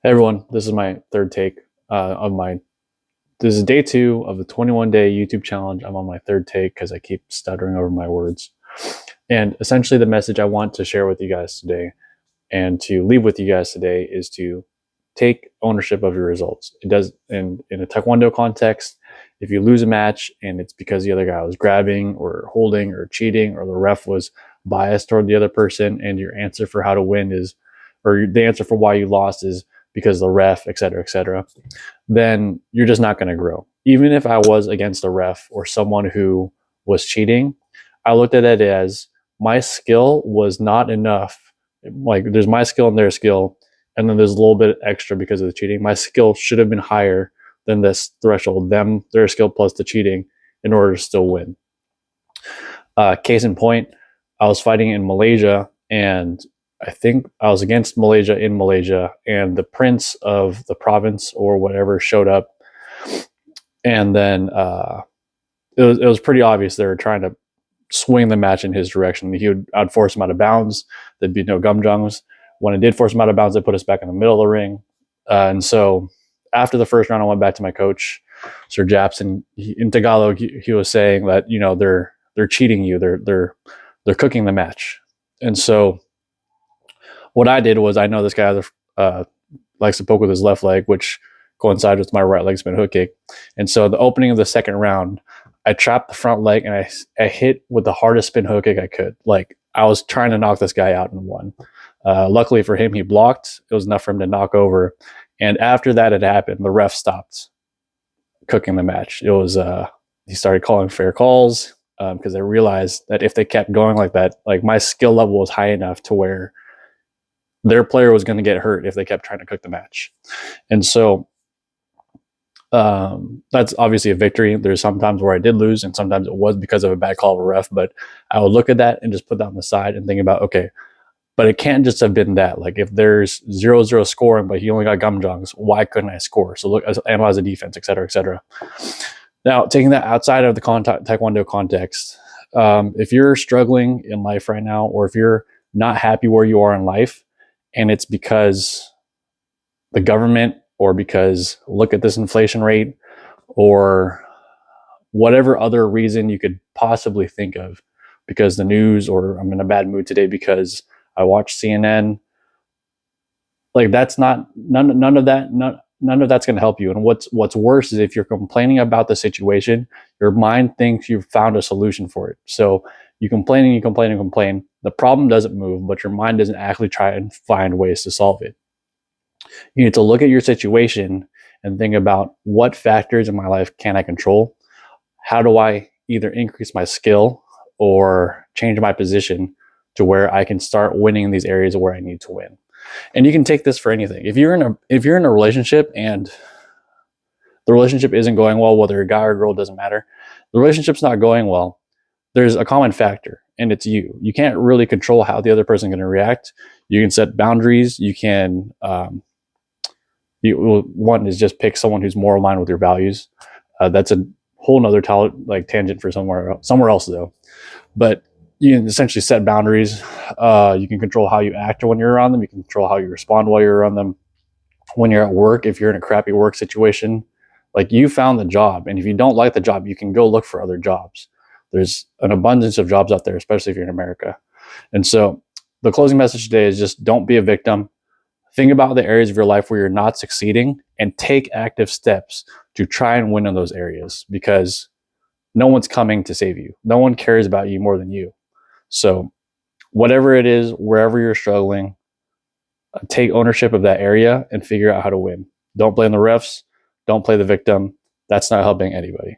Hey everyone, this is my third take of my. This is day 2 of the 21-day YouTube challenge. I'm on my third take because I keep stuttering over my words. And essentially, the message I want to share with you guys today and to leave with you guys today is to take ownership of your results. It does in a Taekwondo context. If you lose a match and it's because the other guy was grabbing or holding or cheating or the ref was biased toward the other person, and your answer for how to win is, or the answer for why you lost is because the ref, et cetera, then you're just not going to grow. Even if I was against a ref or someone who was cheating, I looked at it as my skill was not enough. Like there's my skill and their skill, and then there's a little bit extra because of the cheating. My skill should have been higher than this threshold, their skill plus the cheating, in order to still win. Case in point, I was fighting in Malaysia, and I think I was against Malaysia in Malaysia, and the prince of the province or whatever showed up, and then it was pretty obvious they were trying to swing the match in his direction. I'd force him out of bounds. There'd be no gumjongs. When I did force him out of bounds, they put us back in the middle of the ring. And so after the first round, I went back to my coach, Sir Japs, and in Tagalog, he was saying that they're cheating you. They're cooking the match. And so what I did was, I know this guy likes to poke with his left leg, which coincides with my right leg spin hook kick. And so the opening of the second round, I trapped the front leg and I hit with the hardest spin hook kick I could. Like I was trying to knock this guy out in one. Luckily for him, he blocked. It was enough for him to knock over. And after that had happened, the ref stopped cooking the match. It was he started calling fair calls because I realized that if they kept going like that, like my skill level was high enough to where their player was going to get hurt if they kept trying to cook the match. And so that's obviously a victory. There's sometimes where I did lose, and sometimes it was because of a bad call of a ref, but I would look at that and just put that on the side and think about, okay, but it can't just have been that. Like if there's 0-0 scoring, but he only got gumjongs, why couldn't I score? So look, analyze the defense, et cetera, et cetera. Now, taking that outside of the Taekwondo context, if you're struggling in life right now, or if you're not happy where you are in life, and it's because the government, or because look at this inflation rate, or whatever other reason you could possibly think of, because the news, or I'm in a bad mood today because I watched CNN, like that's not none of that's going to help you. And what's worse is if you're complaining about the situation, your mind thinks you've found a solution for it. So you complain and you complain and complain. The problem doesn't move, but your mind doesn't actually try and find ways to solve it. You need to look at your situation and think about, what factors in my life can I control? How do I either increase my skill or change my position to where I can start winning in these areas where I need to win? And you can take this for anything. If you're in a relationship and the relationship isn't going well, whether a guy or girl, doesn't matter, the relationship's not going well, there's a common factor, and it's you. You can't really control how the other person is going to react. You can set boundaries. You can one is just pick someone who's more aligned with your values. That's a whole nother tangent for somewhere else though. But you can essentially set boundaries. You can control how you act when you're around them. You can control how you respond while you're around them. When you're at work, if you're in a crappy work situation, like you found the job, and if you don't like the job, you can go look for other jobs. There's an abundance of jobs out there, especially if you're in America. And so the closing message today is just don't be a victim. Think about the areas of your life where you're not succeeding and take active steps to try and win in those areas, because no one's coming to save you. No one cares about you more than you. So whatever it is, wherever you're struggling, take ownership of that area and figure out how to win. Don't blame the refs. Don't play the victim. That's not helping anybody.